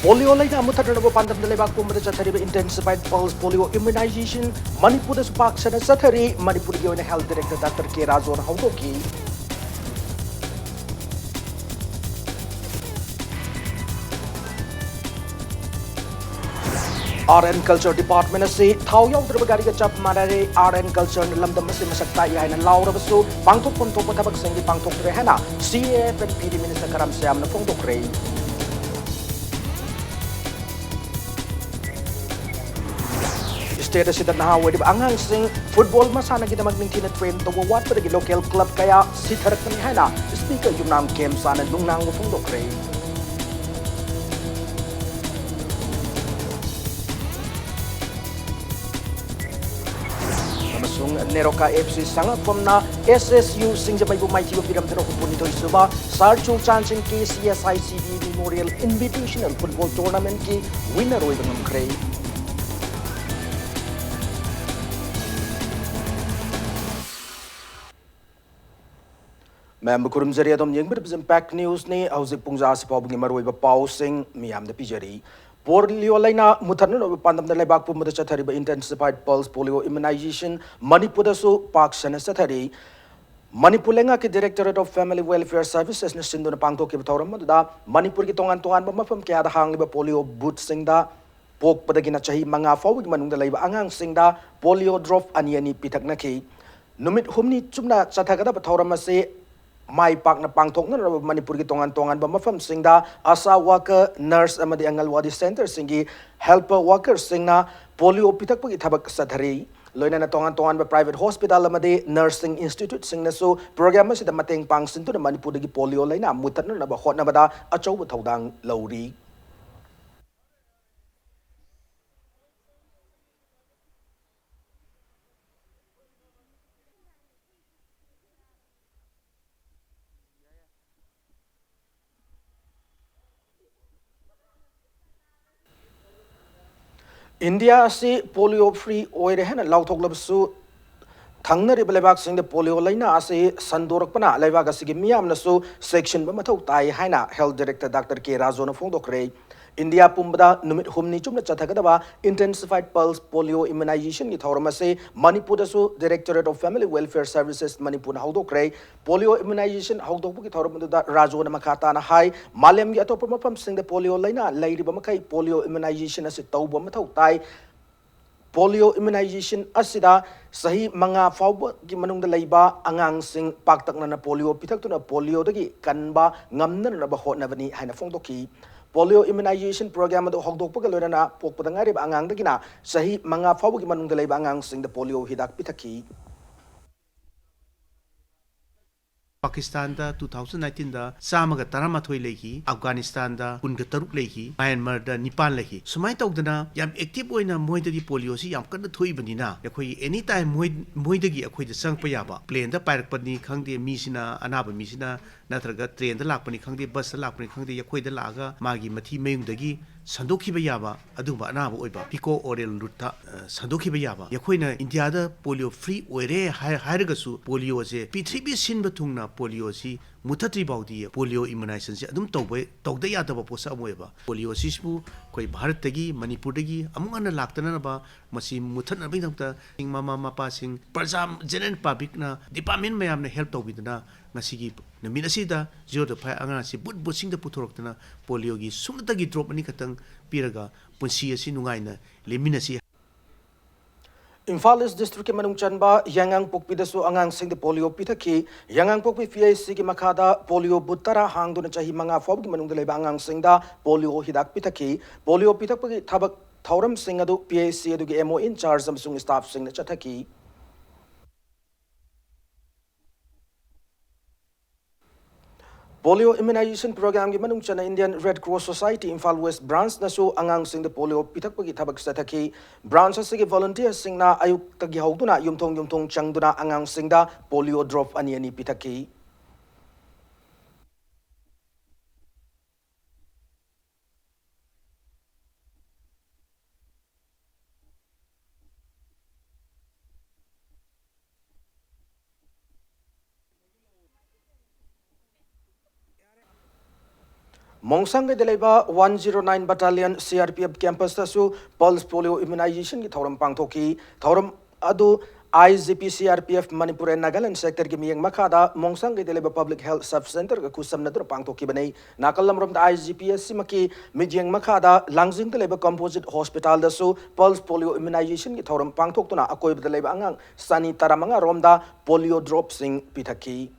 Polio laina mutharanaba pandam leibak pumada chathariba intensified pulse polio immunization Manipur spark sana chathari Manipur gi oina health director Dr. K Rajon haudoki RN Culture Department asi thau yaudraba gari ga chap manare RN Culture lamdam asi masak tai haina laurabasu pangthok pamthok pathabak sangi pangthok re hana CAF and PD Minister Karam Syam na phongdok rei State asida naha wedi angang sing football masana gi damak ningtina train to wat pada local club kaya sitharak ni haina speaker yumnam game sana lungnang wo phongdok rei amasung Neroka FC sanga pomna SSU singjamai bu mai chiba piram tero hupuni to isuba Sarchu Chanchin KCSICD Memorial Invitational Football Tournament ki winner oi bangam krei Member kurum jari adom yang berbezem pack news ni hauzik pungja sipaw bungi maroi ba pausing miyam da pijari polio laina mutharna no pandam da lebak pu muda chathari ba intensified pulse polio immunization Manipur da su pak sana chathari Manipur lenga ke Directorate of Family Welfare Services na sinduna pangto ke bthauram da Manipur ki tongan tongan ba mafam kya da hang liba polio boot singda pok padagina chahi manga fawu gi manung da leiba angang singda polio drop aniani pitak na ki numit humni chumna chathagada bthauram ase mai pak na pangthok na Manipur ki tongan tongan ba mafam singda asa worker nurse amadi angalwadi center singi helper worker singna polio pitak pagi thabak sathari loina na tongan tongan ba private hospital amadi nursing institute singna so program sida mateng pang sintu na Manipur gi polio laina mutan na ba hotna bada achau ba thodang lauri India asi polio free oire hena lauthok labsu thangna lebak sing de polio laina ase sandorak pana lebak asigi miyam na su section ba mathau tai haina health director Dr. K Rajon phongdok rei India pumbada numit humni chumna chathagada intensified pulse polio immunization ni thauramase Manipur da su Directorate of Family Welfare Services Manipur na haudok rei polio immunization haudok ki thauram da Rajon makata na hai malem gi atop mafam sing de polio laina lairiba makai polio immunization ase tauba mathau tai polio immunization asida sahi manga fawba gi manung da leiba angang sing paktak na polio pitak tuna polio dagi kanba ngamna na ba hotna bani haina phongdoki polio immunization program ado hokdok pa loina na pokpa ngari ba angang dagi na sahi manga fawba gi manung da leiba angang sing da polio hidak pitaki Pakistan da 2019 da Samaga Taramathoi lehi, Afghanistan da Kunga Taruk lehi, Myanmar da Nepal lehi. Sumai tawdana yam active oina moidagi polio si yam kanna thoi banina. Yakoi anytime moidagi akoi da sangpa yaba. Plane da pairakpani khangde mi sina anaba mi sina natraga train da lakpani khangde bus da lakpani khangde yakoi da laga magi mathi mayungdagi sandokhiba yaba adumba anaba oiba pico oral route sandokhiba yaba yakoina India da polio free oire hairagasu polio se pithribi sinba thungna polio si muthatri baudi polio immunization se adum tawda yadaba posa amoeba polio sisbu koi bharat tagi manipur tagi amungana laktana ba masi muthatna bidamta mama mapa sing prajam general public na department mayam na help tawbidana ngasigi namina sida 0.5 anga si but sing da puthorokna polio gi sumta gi drop ani katang piraga punsi asi nungaina lemina si Imphal East District ke manung chanba yangang pokpi da su angang sing de polio pitaki yangang pokpi PIC ki makada polio butara hangdu na chahi manga fob ki manung de leba angang sing da polio hidak pitaki polio pitak pagi thabak thauram sing adu PIC adu ki MO in charge samsung staff sing na chathaki polio immunization program gi manung chana Indian Red Cross Society Imphal West branch na su angang sing de polio pitak pagi thabak sathaki branch asigi volunteer sing na ayuk tagi hauduna yumthong changduna angang sing da polio drop ani ani pitaki Mongsang de leba 109 Battalion CRPF campus tasu pulse polio immunization ki thoram pangthoki thoram adu IGP CRPF Manipur and Nagaland sector ki miyang makada Mongsang de leba public health sub center ka kusam na dur pangthoki banai nakalam rom da IGP simaki mijang makada langjing de leba composite hospital dasu pulse polio immunization ki thoram pangthok tuna akoi de leba angang sani taramanga rom da polio drop sing pithaki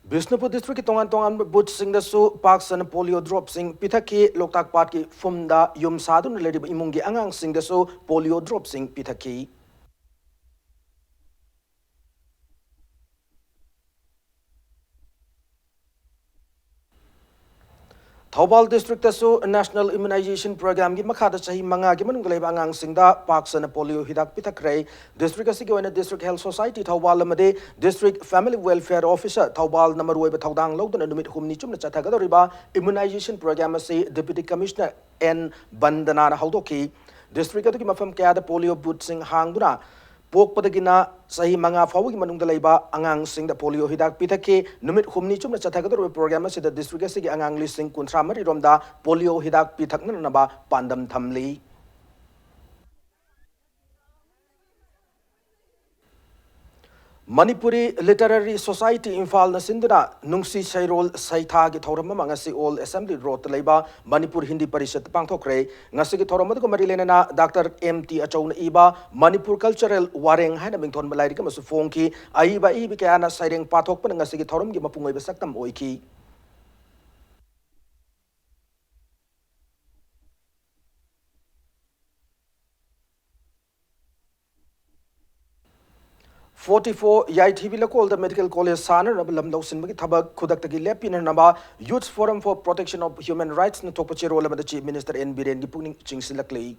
Bishnupur district ki tongan booth sing da su park san polio drop sing pithaki loktak part ki fumda yum sadun ledi imungi angang sing da su polio drop sing pithaki Thobal district tasu national immunization program gi makhada chahi manga gi manung leba angang singda park san polio hidak pithakre district asigi oina district health society thobal amade district family welfare officer thobal number weba thodang lodna numit humni chumna chathagadoriba immunization program ase deputy commissioner N Bandana haudoki district atu ki mafam kaya da polio booth sing hangduna Pokpadagina sahi manga fawu ki manung dalaiba angang sing da polio hidak pitake numit humni chumna chathagador program se da district se ki angang listing kuntra mari romda polio hidak pitakna na ba pandam thamli Manipuri Literary Society Imphal na sinduna nungsi sairol saitha gi thoram ma ngasi all assembly road laiba Manipur Hindi Parishad pangthokre ngasi gi thoram ko marilena na Dr. MT Achauna iba Manipur Cultural Wareng haina mingthon malai ga masu fongki aiba ibi kana saireng pathok pa ngasi gi thoram gi mapungoi ba saktam oiki 44 YITV Lakol the Medical College Sana Rabalam Dawsin Magi Thabak Kudak Tagi Lepin Naba Youth Forum for Protection of Human Rights na Tokpachiro Lama the Chief Minister N Biren Gipuning Chingsilakli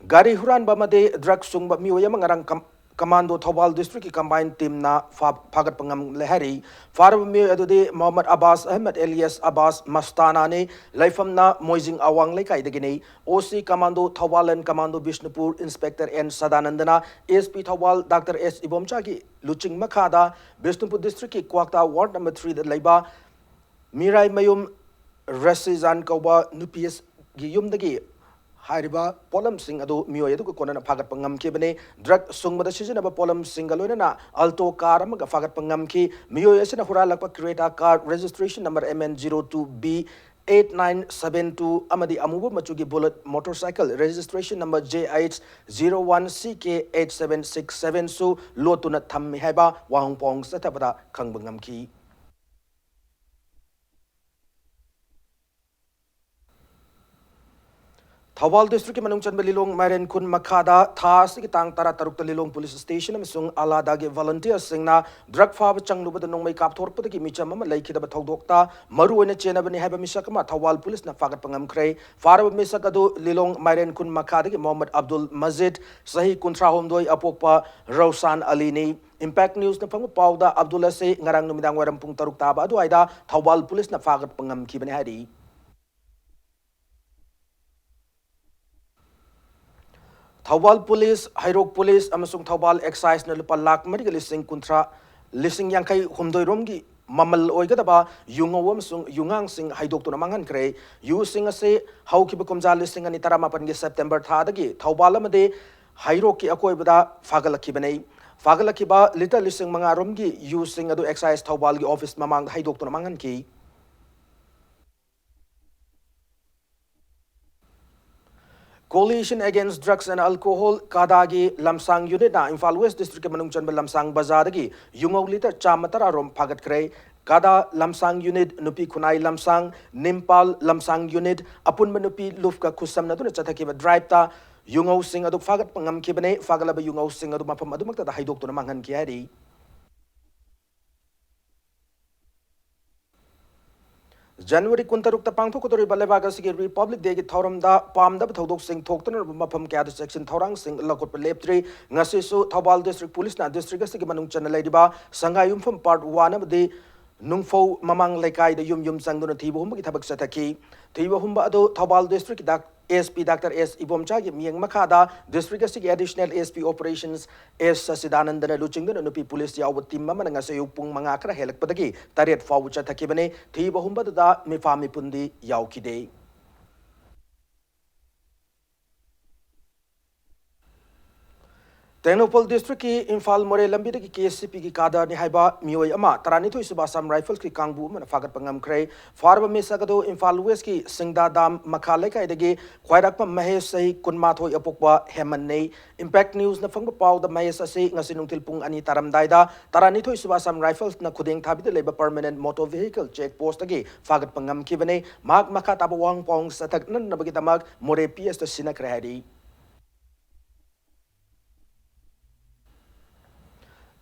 Gari Huran Bamade Drug Sung Miwaya Mangarang Commando Thobal District combined team na Pagat Pangam Lehari Farab Mi Adude Muhammad Abbas Ahmed Elias Abbas Mastana ne Laifam na Moizing Awang Lekai Degine OC Commando Thobal and Commando Bishnupur Inspector N Sadanandana ASP Thobal Dr. S Ibomchagi Luching Makada Bishnupur District Kwakta Ward number 3 the Laiba Mirai Mayum Resizan Kauba Nupias Giyum Dagi Hariba Polam Sing Adu Mio Kona Pagat Pangam Kibane, Drug Sung the season of a Polam Singalona, Alto Car Fagat Pangamki, Mio Yasina Huralapa Creta car registration number MN02B 8972 Amadi Amubu Machugi Bullet motorcycle registration number JH01CK8767 Su Lotuna Tammi Heba Wang Pong Satabada Kangbungamki. Thobal District Manung Chan Belilong Maren Kun Makada Thas ki tang tara taruk Lilong Police Station amsung alada ge volunteer singna drug fab changluba the nongmai kap thorpa ki micham ma laiki da thodokta maru ene chena bani haba misakama Thobal Police na fagat pangam krai farab misakadu Lilong Maren Kun Makada ki Mohammed Abdul Mazid sahi kuntra homdoi apokpa Rausan Ali ni Impact News na pangu pauda Abdullah se ngarang numidang waram pung taruk taba adu aida Thobal Police na fagat pangam ki bani hari Thobal Police, Hairok Police, Amasung Thobal Excise na lupa lak mariga lising kuntra lising yang kay humdoy romgi mamal oigadaba yungawam sung yungang sing haidok to namangan kre using ase how kibakumja lising ani taramapan ge September thadagi Thobal amade Hairok ki akoy bada fagalaki banay fagalaki ba little lising mga romgi using adu excise Thobal gi office mamang haidok to namangan ki Coalition Against Drugs and Alcohol Kadagi Lamsang Unit na Imphal West District Manung Chan Lamsang Bazadagi Yungaw liter Chamatara Rom Pagat Kray Kada Lamsang Unit Nupi Kunai Lamsang Nimpal Lamsang Unit Apun Manupi Lufka Kusam na Chatakiba Drive ta Yungaw Sing Adu Fagat Pangam Kibane Fagalaba Yungaw Sing Adu Mapam Adumakta Haidok to Namangan Kiari January kuntaruk ta pangthok ko tori balebaga sige Republic Day gi thoram da pamda thodok sing thokton mafam kya section thorang sing lakot leptri ngasi su Thobal District Police na district sige manung channel diba sangayum from part 1 of the nungfo mamang laikai da yum sang don thibo hum gi thabak sataki thibo hum ba do Thobal District dak SP Dr. S. Ibomcha gi miyeng makada district asigi additional SP operations S. Sidanandana luchingdana nupi police yaw team mama nga sayug pung mga kra helakpadagi taret fawu chathakibane thi bahumba da mifami pundi yaw kide. Tenopal District ki Imphal More lambi ki KCP ki kada ni haiba mioi ama taranitho isuba sam rifles ki kangbu man fagat pangam krai farba mesagado Imphal West ki Singda Dam Makhale kai degi khwairakpa Mahesh sahi kunma thoi apokwa heman nei Impact News na fangba pau da Mahesh ase ngasinung tilpung ani taramdai da taranitho isuba sam rifles na khudeng thabide leba permanent motor vehicle check post agi fagat pangam kibane mag makha tabawang pong sathak nan nabagi damag More PS to sinak rahadi.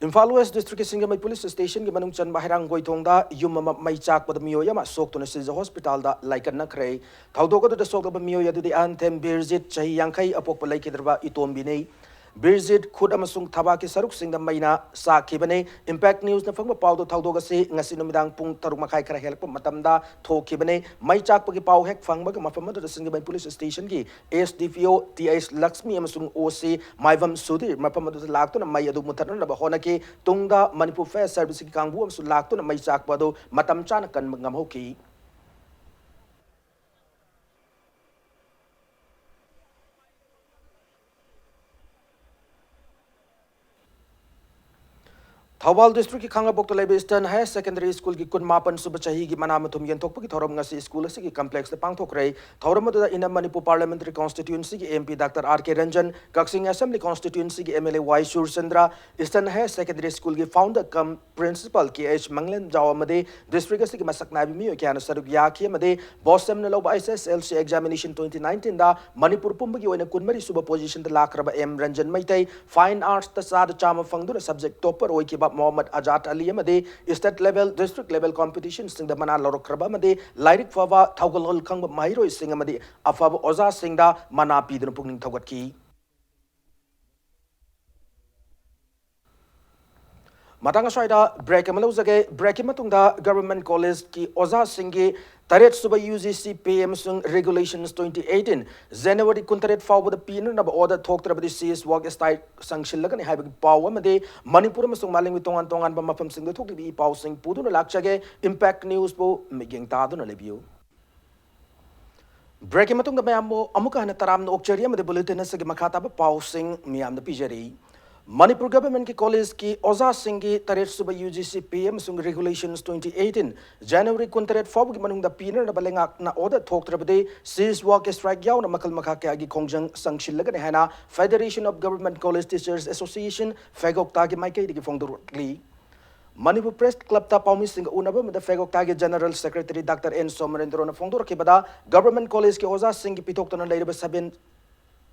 Imphal West District Singamay Police Station ki manung chan bahirang goitongda yum mai chak pad miyo yama sok tuna silja hospital da laikan na kray thaudoga da sok da miyo yadu di anthem birzit chahi yangkai apok palai kidraba itom binei Birzit khud amasung thaba ki saruk singda maina sa khibane Impact News na fangba pau do thaudoga se ngasi numidang pung taruk makai kra help matamda tho khibane mai chak pagi pau hek fangba ka mafam da Singamay Police Station ki SDPO TS Lakshmi amasung OC Maivam Sudhir mafam da lakto na mai adu muthan na ba hona ki tungda Manipur Fire Service ki kangbu amasung lakto na mai chak pado matam chan kan ngam hoki. Thawal District ki Khangabok to Lebe Eastern Higher Secondary School ki Kunmapan Subachahi ki Manamathum Yentok ki Thoram ngasi school si ki complex the Pangthok Ray Thoram da in Manipur Parliamentary Constituency ki MP Dr. R.K. Ranjan Kaksing Assembly Constituency ki MLA Y. Shur Sandra Eastern Higher Secondary School ki founder cum principal ki H. Manglen Jawamade District si ki Masak Nabi Miyo ki Anasaruk Yaki Made Bossem na Loba SSLC Examination 2019 da Manipur Pumbagi Wena Kunmari Suba Position da Lakraba M. Ranjan Maitai Fine Arts ta Sad Chama Fangdu subject topper Oy ki Mohammad Ajat Ali Amade state level district level competition sing the mana lorokraba Made Lyric Fava Taugal Kang Mahiro sing Amade Afab Oza sing da mana pidun pungning Taugat ki. Matanga Shaida break Malozage break Matunda Government College ki Oza Singi Taret Suba UGC PM Sung Regulations 2018 January Kuntaret Faw the Pin of order talked about the CS work style sanction Lagan having power Made Manipur Masung Maling with Tongan Tongan Bamafam Sing the Toki Pow Sing Pudun Lakchage Impact News Po making Tadun review. Breaking Matunga Mayamo Amuka and Taram Okchariam the bulletin as a Makata Pow Sing Miam the Pijari. Manipur government ki college ki Oza Singi Taret Suba UGC PM Sung Regulations 2018 January Kuntaret Faw ki manung da piner na balengak na order talk trabade sees work strike yaw na makal makake agi kongjang sangshil lagan hana Federation of Government College Teachers Association Fegok tagi maikay di fongdurli Manipur Press Club ta Paumi Singh Unaba with the Fegok Tagi General Secretary Dr. N. Somarendro na fongdur ki bada Government College ki Oza Singi pitok to na later sabin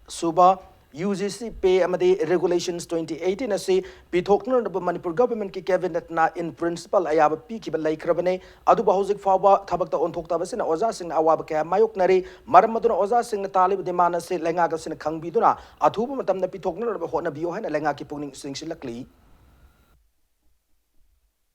Suba UGC pay amade regulations 2018 ase pithokna na Manipur government ki cabinet na in principle ayaba pi ki balai krabane adu bahujik fawa thabakta onthokta basina oza sing awaba ka mayok nare maramaduna oza sing na talib demana se lenga ga sin khangbiduna athuba matam na pithokna na hona biyo haina lenga ki pungning singsilakli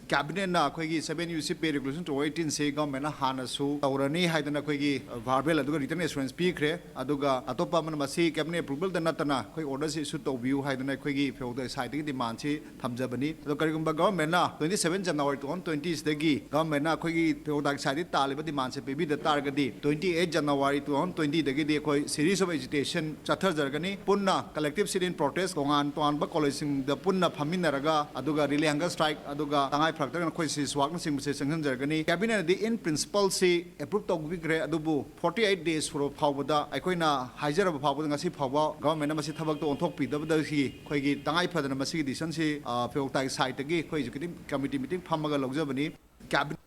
Cabinet na akhoi 7 UC pay regulation 2018 se government na hanasu aurani haidana akhoi verbal aduga written assurance pi khre aduga atopa man masi cabinet approval da natana akhoi order se issue to view haidana akhoi feudal side ki demand se thamjabani ado karigumba government na 27 January 2020 dagi government na akhoi feudal side taliba demand se pebi da targadi 28 January 2020 dagi de akhoi series of agitation chathar jargani punna collective sit in protest tongan ba college sing da punna phaminaraga aduga relay hunger strike aduga tangai factor na khoi sis wak sing se sanghan jargani cabinet the in principle se approve to gre adubu 48 days for phawda aikoi na haijar ba phawda ngasi phawba government na masi thabak to onthok pi da hi khoi gi tangai phadana masi decision se phewtai site gi khoi executive committee meeting phamaga logjabani cabinet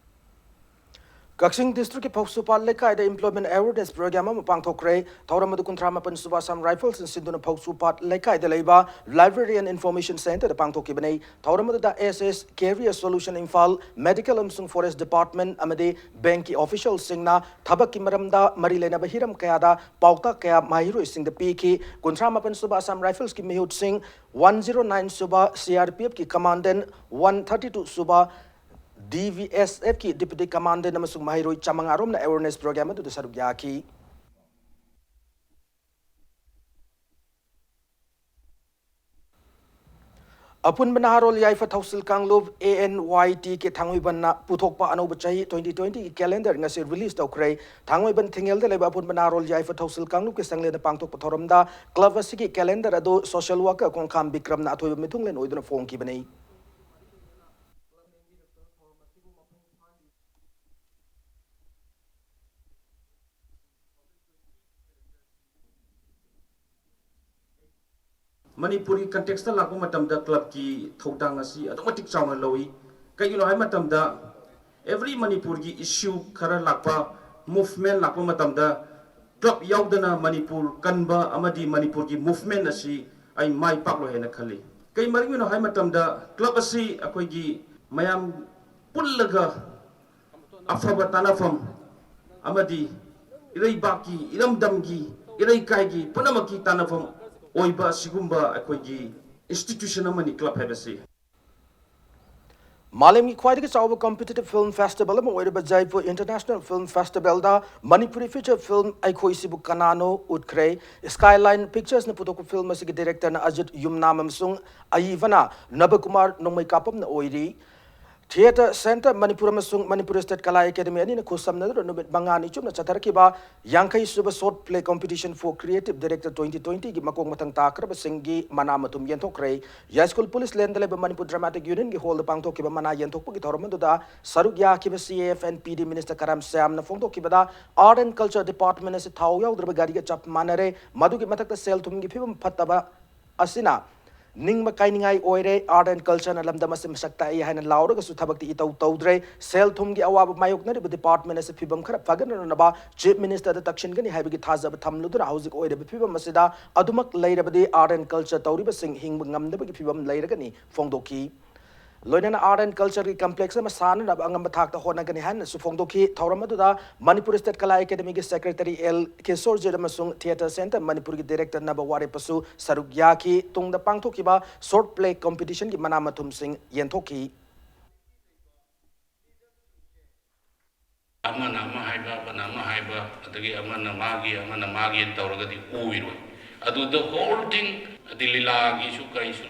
Kaksing District ki Phoksupa Lekai the Employment Awareness Program am pangthokre Thauramadu Kuntrama Pansuba Sam Rifles and Sinduna Phoksupa Lekai the Leba Library and Information Center the Pangthokibane Thauramadu da SS Career Solution Infal Medical Umsung Forest Department amade banki official singna Thabaki Maramda Marilena Bahiram Kayada Pauta Kaya Mahiru sing the PK Kuntrama Pansuba Sam Rifles ki Mehut Singh 109 Suba CRPF ki Commandant 132 Suba DVSF ki Deputy Commander namasung Mahiroi Chamangarom na awareness program to sarugya ki Apun Banarol Yaifa Tausil Kanglov ANYT ke Tangwiban Putokpa Anoba Chahi 2020 ki calendar ngasi release tau kray Tangwiban Thingel de Leba Apun Banarol Yaifa Tausil Kanglov ke Sangle de Pangtok Pathoramda Club Asiki calendar ado social worker kong kam Bikram na atoy mitunglen oiduna phone ki banay Manipuri context la ko matamda club ki thodang asi automatic chauna loi kai no hai matamda every Manipur ki issue khara lakpa movement lakpa matamda club yaudana Manipur kanba amadi Manipur ki movement asi ai mai paklo hena khali kai mari no hai matamda club asi akoi gi mayam pullaga afaba tanafam amadi irai baki iram damgi irai kai gi punamaki tanafam oiba sigumba akoigi institution amani club habasi Malemi Quite our competitive film festival oiba Jaipur International Film Festival da Manipuri feature film Aikoisibu Kanano Utkre Skyline Pictures na putoko film asigi director na Ajit Yumnam Sung Ayivana Nabakumar nongmai kapam na oiri Theatre Center Manipur Masung Manipur State Kala Academy ani na kusam na numit bangani chum na chatarkiba Yankai Suba Short Play Competition for Creative Director 2020 gi makong matang takra basingi manamatum yentokre Ya School Police Lendale ba Manipur Dramatic Union gi hold pangtok ki ba mana yentok gi thormando da sarugya ki ba CAF and PD Minister Karam Sam na fongtok ki ba da Art and Culture Department as thau yaw drba gari ga chap manare madu gi matak ta sel tum gi phibam phattaba asina Ning Makainingai Oire, Art and Culture and Lamdamasim Sakta and Laura Sutabaki Ito Todre, Sel Tumgi Awab Mayokna, the department as a Pibam Karapagan and Naba, Chief Minister the Takshingani Habitaza Tamluda, Housing Oide, Pibam Masida, Adumak later the Art and Culture Tauriba Sing Hingam the Pibam Lairagani, Fondoki. Loinan Art and Culture Complex Masan and Angamatak the Honagani Sufongdoki, Tauramaduda, Manipur State Kala Academy Secretary L. Kesor Jedamasung Theatre Center, Manipur Director Nabawari Pasu, Sarugyaki, Tung the Pangtokiba, Short Play Competition, Manamatum Sing Yentoki. Amana Mahaiba, Banama Haiba, the Amana Magi, Amana Magi and Tauragati Uiro. Adu the whole thing, the Lilag issue, issue,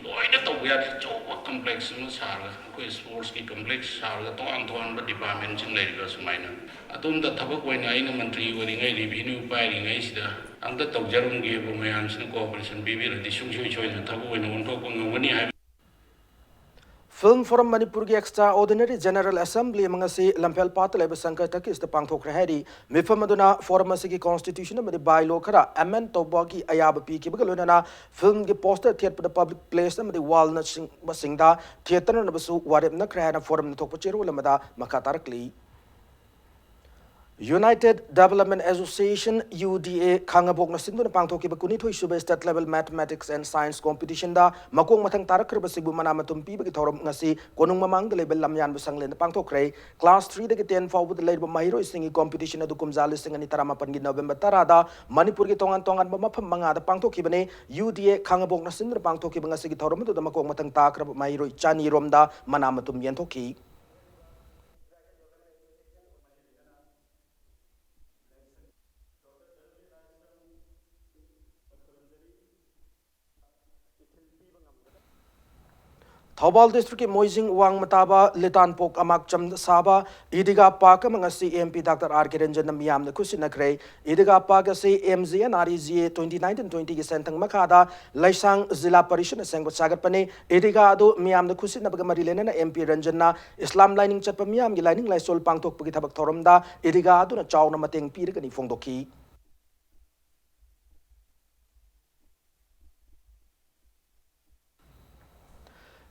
we are so complex in Sarga, sports complex, Sarga, Toan, but departments in Lagos minor. Adum the Tabak when I am country wearing a revenue buying Asia, and the Taujarum gave a man's cooperation, baby, the Shushu choice and Tabu and one talk on when you have. Film Forum Manipur ki Extraordinary General Assembly mangasi Lampel Patal Sankar is the Pangtok Rahedi, Mifamaduna Forum Asiki Constitution of the bylaw Kara, Amen Tobaki Ayaba Piki Bagaluna, film the poster theatre the public place and the Walnut Basingda, Theatre and Basu, Wadem Nakrana Forum Topochero Lamada, Makatarakli. United Development Association UDA Kangabok na sindu na pangtoki bakuni to issue state level mathematics and science competition da makong matang tarakr basibu manamatum pi bagi thorom ngasi konung mamang level lamyan busang len pangtokre class 3 de 10 forward level mahiro singi competition adu kumjali singani tarama pangi November tarada Manipur ki tongan mapam manga da pangtoki bane UDA Kangabok na sindu na pangtoki bangasi ki thorom da makong matang takr mahiro chani romda manamatum yentoki Thobal District Moising Wang Mataba Litan Pok Amak Cham Saba Idiga Park Mangasi MP Dr. R. Kiranjan Miam the Kusinakre Idiga Park si MZ and REZA 2019-20 Sentang Makada Laisang Zilla Parishan Sangwa Sagapane Idiga do Miam the Kusin Nabagamarilena MP Ranjana Islam lining Chapa Miam lining Laisol Pangtok Pagitabak Toromda Idiga do na Chow na Mateng Pirgani Fondoki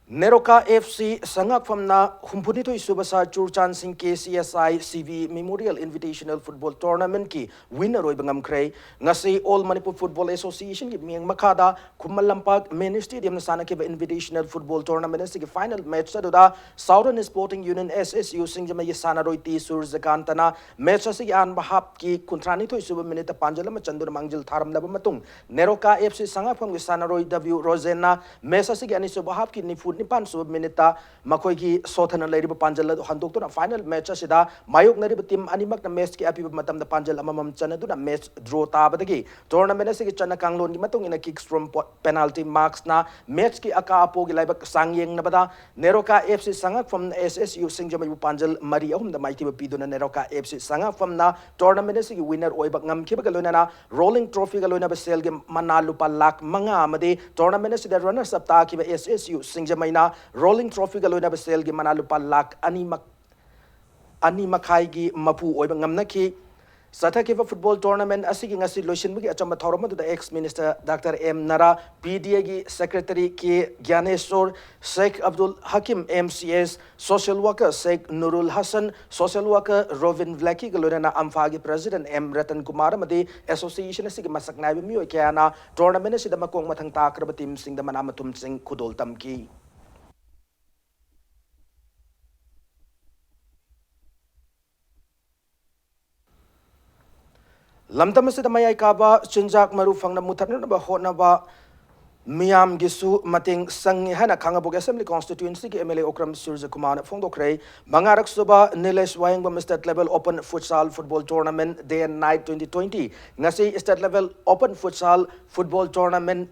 Neroka FC sangak famna humpunito isubasa Churchan Singh KCSI CV Memorial Invitational Football Tournament ki winner oi bangam kray ngasi All Manipur Football Association ki miang makada Kumalampag Main Stadium na sana ki Invitational Football Tournament si final match sa da Southern Sporting Union SSU Singjama yasana roi ti sur zakantana match sa an bahap ki kuntranito isuba minute panjala machandur mangjil tharam laba matung Neroka FC sangak fam yasana roi W Rosena match sa ani subahap ki nifu nipan su minita makhoi sothana leiriba panjal adu handokuna final match asida mayok nariba team animak na match ki apiba matam da panjal amamam chanaduna match draw tabadagi tournament asigi chana kanglon gi matung ina kicks from penalty marks na match ki aka apo gi laibak sangyeng na bada Neroka FC sangak from SSU singjamay panjal mari ahum da maitiba piduna Neroka FC sangak from na tournament asigi winner oibak ngam kiba galona na rolling trophy galona ba sel ge manalupa lak manga amade tournament asida runners up ta kiba SSU singjamay na rolling trophy galona ba sel ge manalupa lak ani makai gi mapu oibak ngam na ki Sathakeva football tournament asigi ngasi loishinbugi achamba thoroma da ex minister Dr. M Nara PDA gi secretary K Gyaneshwar Sheikh Abdul Hakim MCS social worker Sheikh Nurul Hassan social worker Rovin Vlaki galorena amfagi president M Ratan Kumar amadi association asigi masaknai mi oyana tournament asida makong mathang takraba team sing da manamatum sing khudol tamki Lamdam asida mayai kaba chinjak maru fangna mutharna ba hona ba Miyam gisu mating sangi hana Khangabok Assembly constituency ki MLA Okram Surja Kumar Fongdokre Bangarak Suba Nilesh Wayangba state level open futsal football tournament day and night 2020 ngasi state level open futsal football tournament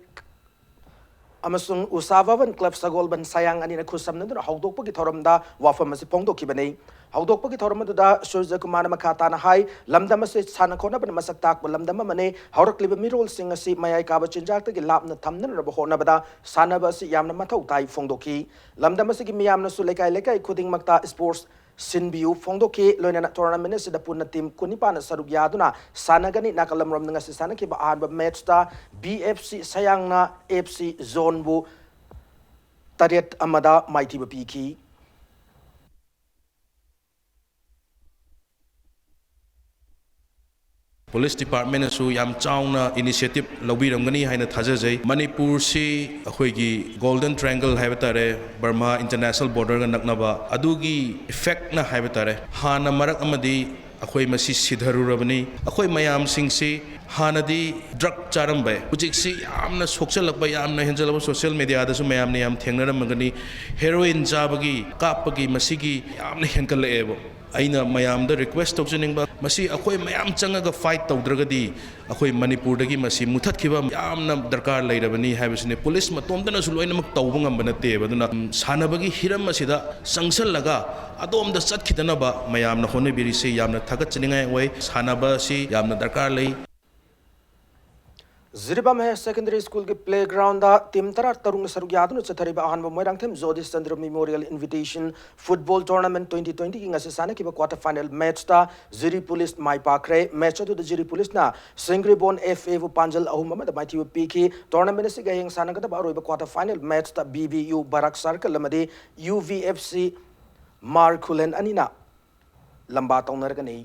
amasung usawaban club sagol ban sayang ani na khusam na haudokpa ki thoramda wafam asi pongdoki banei haudokpa ki thoram da Surja Kumar makata na hai lamdam ase sana khona ban masak tak lamdam mane haurakliba mirol sing asi mayai kaba chinjak ta ki lapna thamna na hona bada sana ba asi yamna mathau tai fongdoki lamdam ase ki miyamna su lekai khuding makta sports Sinbiu Fongdoki Loina tournament is the Puna team Kunipana Sarugyaduna Sanagani Nakalam Ram Nangasi Sanaki ba Arba Matchta BFC Sayangna FC Zone Bu Tariat Amada Mighty Bapiki Police Department su yam chauna initiative lobiramgani haina thajajai Manipur si akhoi Golden Triangle haibatare Burma International Border ga naknaba adugi effect na haibatare hana marak amadi akhoi masi sidharurabani akhoi mayam sing si hanadi drug charambai hujik si yamna sokchalakba yamna henjalaba social media da su mayam ne yam thengnaramgani heroin jabagi kapagi masigi yamna henkalaebo aina mayam da request tawjiningba masi akhoi mayam changaga fight tawdragadi akhoi Manipur dagi masi muthatkiba yamna darkar leirabani habisne police matomdana su loinamak tawba ngamba nate baduna sanabagi hiram asida sangsallaga adom da chatkidana ba mayamna hone biri se yamna thagatchiningai oi sanaba si yamna darkar lei Ziribam High Secondary School के playground दा team तरा तरुंग सरुग्यादुन चथरिबा आहानबा मोइरांगथेम जोदिस चंद्र memorial invitation football tournament 2020 की ngasi sana kiba quarter final match ta Ziri Police mai pakre match adu Ziri Police na Singribon FA vu panjal ahum ma da mathi piki tournament se gayeng sana ka ba roiba quarter final match ta BVU Barak Circle lamade UVFC Markulen anina lamba tongnar ka nei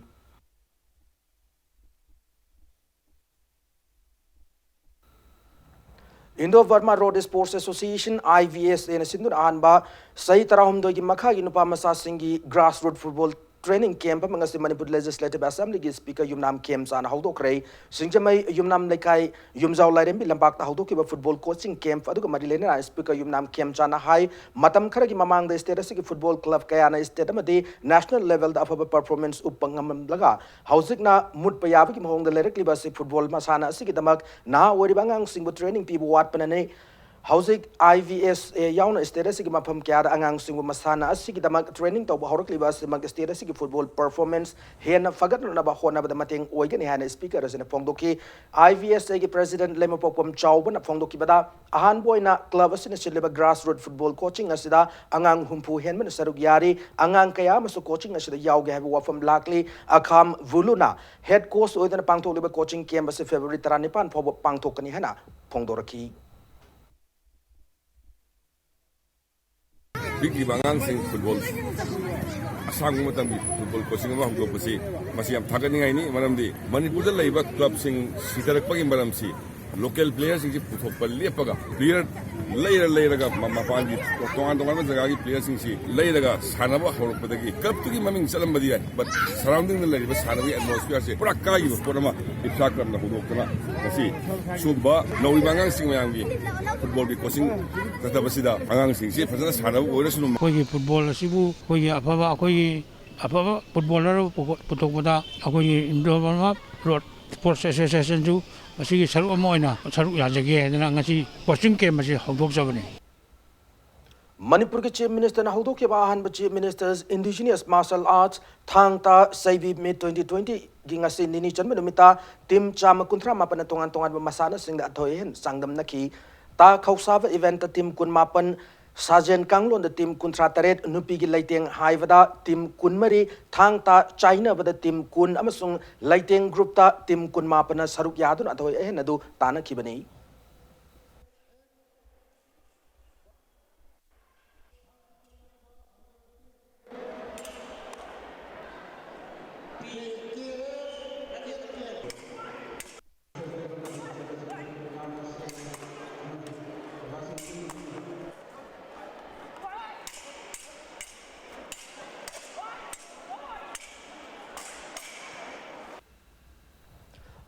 Indo-Burma Road Sports Association IVS ena sindur anba sai tarahum do gi makha gi nupa masa singi grassroots football training camp mangasi Manipur Legislative Assembly gi speaker yumnam camp sana haudok rei singjamai yumnam lekai yumjau lairem bi lambak ta haudok ki football coaching camp adu mari lena speaker yumnam camp chana hai matam khara gi mamang da state ki football club kaya na state amadi national level da afa performance upangam laga hausik na mut payab ki mohong da lerekli ba se football masana asigi damak na wori bangang singbu training pi wat panane Housing IVS yauna state ki mafam kya angang singu masana asigi damak training to bahorok libas mag state ki football performance hen fagat na ba hona ba mateng oigani hana speaker asina phongdoki IVS ki president lemopopom chawban phongdoki bada ahan boina club asina chileba grassroots football coaching asida angang humpu hen man saruk yari angang kaya masu coaching asida yawge have wafam likely akham vuluna head coach oidana pangthok liba coaching camp ase February 19 phob pangthokani hana phongdoraki Big Bangang football asang matam football coaching ma hangko pasi masih am thagan ngai ni maram di Manipur da laiba club sing sitarak pagi maram si local players sing puthok pal lepaga player लेरगा मपान की तोान तोान जगह की players लेरगा सानब हौरपदगी club की ममिंग चलमबदी है but surrounding लेरिबा सानबी atmosphere से पूरा cab पोरमा Ifsa करना हुदोक्तना ngasi सुबा नौरी बांगांग सिंग मयाम की फुटबॉल की कोचिंग ततबसिदा आंगांग सिंग से फजना सानब ओरसुनु कोई फुटबॉल असिबु कोई अफबा फुटबॉलर पुथोकपदा अखोई इंडोरमा रोड स्पोर्ट्स एसोसिएशन जु असिगी सरुक अमा ओइना सरुक याजगे हेदना ngasi कोचिंग कैंप असे हौदोकजबनी Manipur के चीफ मिनिस्टर ने हौदोक के बाहन chief ministers indigenous martial arts Thangta सैबी मे 2020 गिंगासी निनी चनम नुमिता टीम चाम कुंथ्रा मापन तोंगान तोंगान मसाना सिंग अथोयन सांगदम नखी ता खौसाब इवेंट टीम कुन मापन साजेन कांगलोन टीम कुंथ्रा तरेट नुपी की लैतेंग हाइवदा टीम कुनमरी थांगता चाइना बद टीम कुन अमसुंग लैतेंग ग्रुप ता टीम कुन मापन सरुक यादुन अथोय अदु तानखिबनी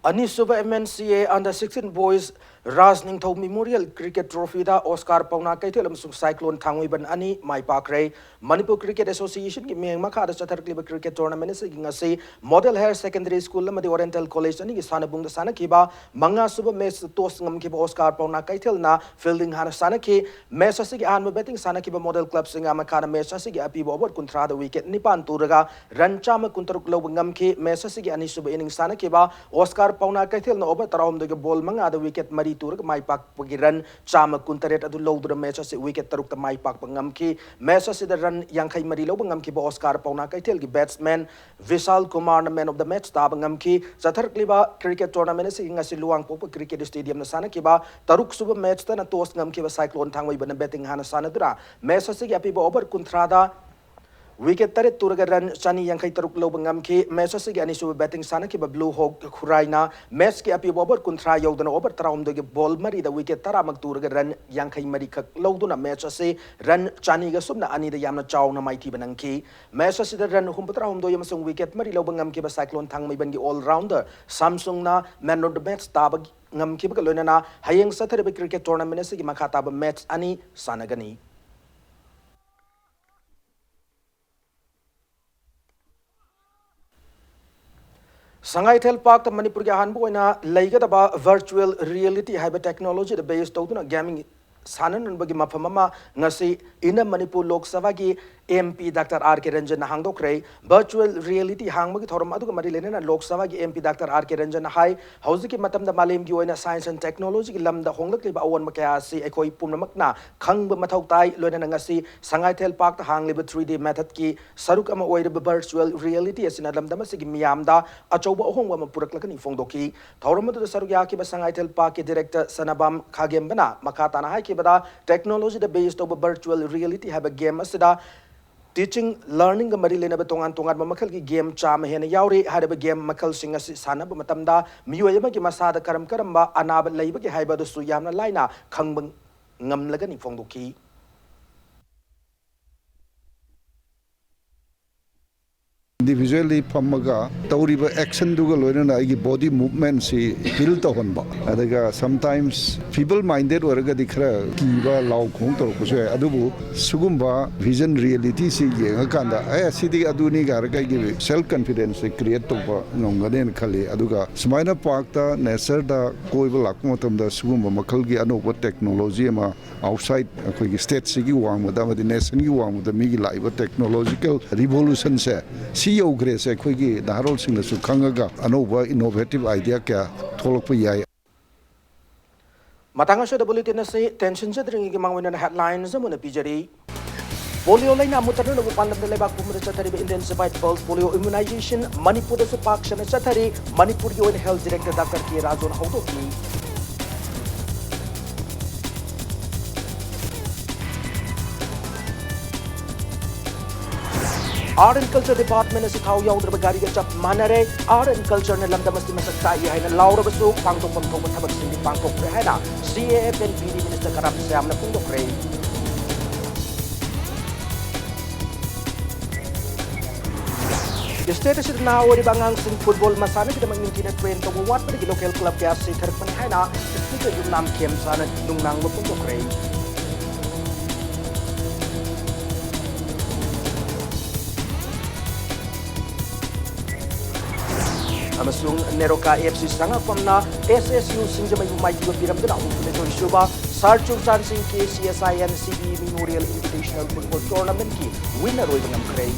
Anisuba MNCA Under 16 Boys Razning Thau Memorial Cricket Trophy da Oscar Pauna Kaitel amsung Cyclone Thangwi ban ani mai pakre Manipur Cricket Association ki meng makha da chathar kliba cricket tournament se ginga se Model Higher Secondary School lamadi Oriental College ani ki sana bung da sana ki ba manga suba match tos ngam ki ba Oscar Pauna Kaitel na fielding hana sana ki match se ki an batting sana ki ba Model Club singa makha na match se ki api ba over kuntra da wicket nipan turaga run chama kuntaruk lo ngam ki match se ki Anisuba inning sana ki ba Oscar Pauna Kaitel na over tarawm de ball manga da wicket mari turag mai pak pagi run chama kuntaret adu lodra match se wicket taruk ta mai pak ngam ki match se da run yang khai mari lo ngam ki ba Oscar Pauna Kaitel ki batsman Vishal Kumar na man of the match ta ngam ki chathar kliba cricket tournament se inga si luang pop cricket stadium na sana ki ba taruk suba match ta na tos ngam ki ba cyclone thangwai ban batting hana sana dura match se ki api ba over kuntrada wicket taret turaga run chani yang khai taruk lo ngam ki match se ki ani suba batting sana ki ba blue hawk khuraina match ki api over kuntra yodana over tarawm de ball mari da wicket tara mak turaga run yang khai mari khak lo duna match se run chani ga subna ani da yamna chaw na mai thi banang ki match se da run hum patra hum do yam sung wicket mari lo ngam ki ba cyclone thang mai ban gi all rounder Samsung na man of the match ta ba ngam ki ba loina na hayeng sa thare ba cricket tournament se ki makha ta ba match ani sanagani Sangaitel Park Manipur ga hanbu oina leigada virtual reality haiba technology da based tawduna gaming sanan bagi mafamama ngasi ina Manipur Lok Sabha gi MP Dr. R.K. Ranjan na hangdokre virtual reality hangmagi thoram aduga mari lena Lok Sabha gi MP Dr. R.K. Ranjan hai hauji matam da malem gi oina science and technology gi lamda honglak liba awan makya si ekoi pumnamakna khangba mathau tai loina ngasi Sangaitel Park ta hangliba 3D method ki saruk ama oira virtual reality asina lamda masigi miyamda achoba ohongwa ma puraklakani fongdoki thoram adu saruk ya ki ba Sangaitel Park ki director Sanabam Khagembana makata na hai ki bada technology da based over virtual reality have a game asida teaching learning ga mari lena ba tongan mamakal ki game chama hena yauri hada game makal singa sana ba matamda miyoy ma ki masada karam ba anaba leiba ki haiba do su yamna laina khangbang ngam lagani fongdoki individually pamaga tawriba action duga loina igi body movement si feel to honba adaga sometimes feeble minded waraga dikhra kiba law khong tor ko se adubu sugumba vision reality si yenga kanda ay asidi aduni gar ga gi self confidence create to ba nongane khali aduga smaina park ta nature da koiba lakmo tam da sugumba makhal gi anoba technology ma outside ko gi state si gi wang da ma nation gi wang da mi gi laiba technological revolution se CEO Grace akhoi daharol sing na su khangaga anoba innovative idea kya tholokpa yai matanga shoda bulletin na se tension se dringi gi mangwena headlines zamuna pijari polio laina mutana no pandam de lebak pumra chathari intensified pulse polio immunization Manipur da su pakshana chathari Manipur gi health director Dr. K Rajon haudoki Art and Culture Department is how young the gari chap manare art and culture na lamda masti masak tai hai na laura basu pangtong pangtong thabak sindi pangkok hai na CAF and PD ꯁ꯭ꯇꯦꯠꯁꯇ corruption ꯌꯥꯝꯅ ꯐꯣꯡꯗꯣꯛꯈ꯭ꯔꯦ꯫ State ꯑꯁꯤꯗ ꯅꯍꯥ ꯑꯣꯏꯔꯤꯕ ꯑꯉꯥꯡꯁꯤꯡ football ꯃꯁꯥꯟꯅꯒꯤꯗꯃꯛ ꯅꯤꯡꯊꯤꯅ train ꯇꯧꯕ ꯋꯥꯠꯄꯗꯒꯤ local club ꯀꯌꯥ ꯁꯤꯊꯔꯛꯄꯅꯤ ꯍꯥꯏꯅ ꯁ꯭ꯄꯤꯀꯔ ꯌꯨꯝꯅꯥꯝ ꯈꯦꯝꯁꯥꯅ ꯅꯨꯡꯅꯥꯡꯕ ꯐꯣꯡꯗꯣꯛꯈ꯭ꯔꯦ꯫ ꯑꯃꯁꯨꯡ ꯅꯦꯔꯣꯀꯥ ꯑꯦꯐꯁꯤ ꯁꯉꯥꯛꯐꯝꯅ SSU ꯁꯤꯡꯖꯃꯩꯕꯨ ꯃꯥꯏꯊꯤꯕ ꯄꯤꯔꯝꯗꯨꯅ 32ꯁꯨꯕ ꯁꯥꯔ ꯆꯨꯔꯆꯥꯟꯁꯤꯡ KCSINCB ꯃꯦꯃꯣꯔꯤꯌꯦꯜ ꯏꯟꯚꯤꯇꯦꯁꯅꯦꯜ ꯐꯨꯠꯕꯣꯜ ꯇꯣꯔꯅꯥꯃꯦꯟꯠꯀꯤ ꯋꯤꯟꯅꯔ ꯑꯣꯏꯕ ꯉꯝꯈ꯭ꯔꯦ꯫